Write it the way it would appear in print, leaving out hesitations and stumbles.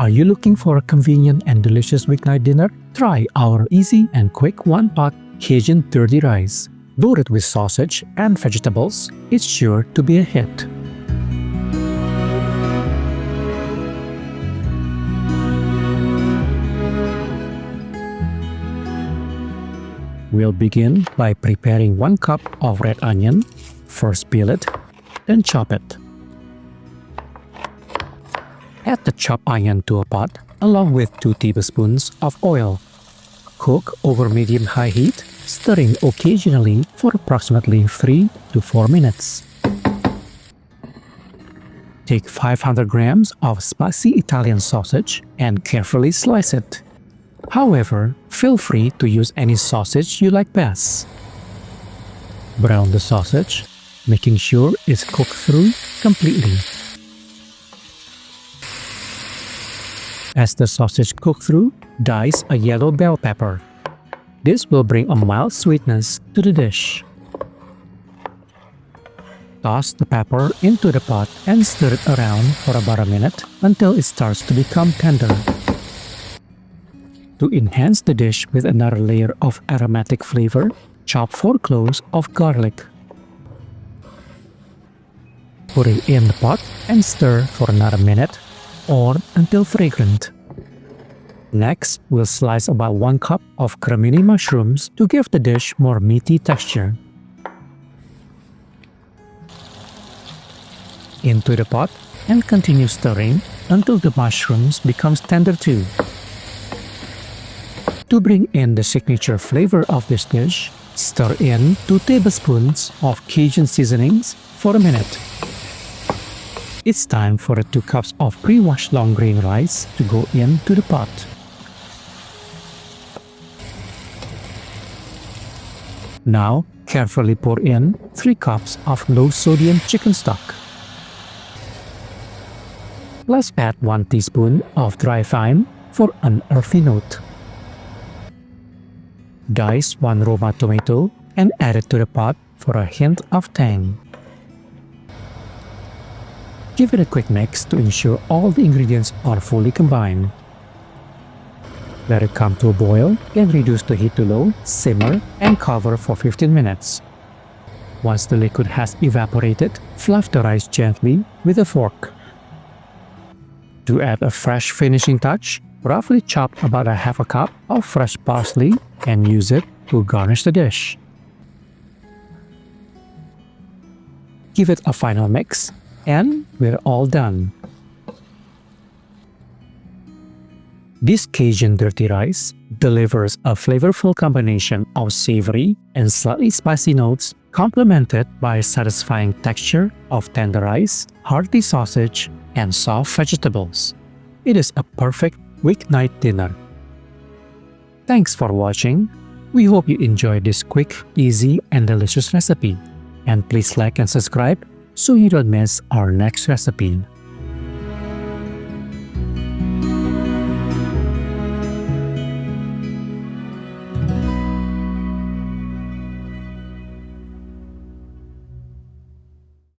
Are you looking for a convenient and delicious weeknight dinner? Try our easy and quick one-pot Cajun Dirty Rice. Loaded with sausage and vegetables, it's sure to be a hit. We'll begin by preparing 1 cup of red onion. First peel it, then chop it. Add the chopped onion to a pot along with 2 tablespoons of oil. Cook over medium-high heat, stirring occasionally for approximately 3 to 4 minutes. Take 500 grams of spicy Italian sausage and carefully slice it. However, feel free to use any sausage you like best. Brown the sausage, making sure it's cooked through completely. As the sausage cooks through, dice a yellow bell pepper. This will bring a mild sweetness to the dish. Toss the pepper into the pot and stir it around for about a minute until it starts to become tender. To enhance the dish with another layer of aromatic flavor, chop 4 cloves of garlic. Put it in the pot and stir for another minute or until fragrant. Next, we'll slice about 1 cup of cremini mushrooms to give the dish more meaty texture. Into the pot and continue stirring until the mushrooms becomes tender too. To bring in the signature flavor of this dish, stir in 2 tablespoons of Cajun seasonings for a minute. It's time for the 2 cups of pre-washed long grain rice to go into the pot. Now, carefully pour in 3 cups of low-sodium chicken stock. Plus add 1 teaspoon of dried thyme for an earthy note. Dice 1 Roma tomato and add it to the pot for a hint of tang. Give it a quick mix to ensure all the ingredients are fully combined. Let it come to a boil and reduce the heat to low, simmer, and cover for 15 minutes. Once the liquid has evaporated, fluff the rice gently with a fork. To add a fresh finishing touch, roughly chop about a half a cup of fresh parsley and use it to garnish the dish. Give it a final mix, and we're all done. This Cajun Dirty Rice delivers a flavorful combination of savory and slightly spicy notes, complemented by a satisfying texture of tender rice, hearty sausage, and soft vegetables. It is a perfect weeknight dinner. Thanks for watching. We hope you enjoyed this quick, easy, and delicious recipe. And please like and subscribe so you don't miss our next recipe.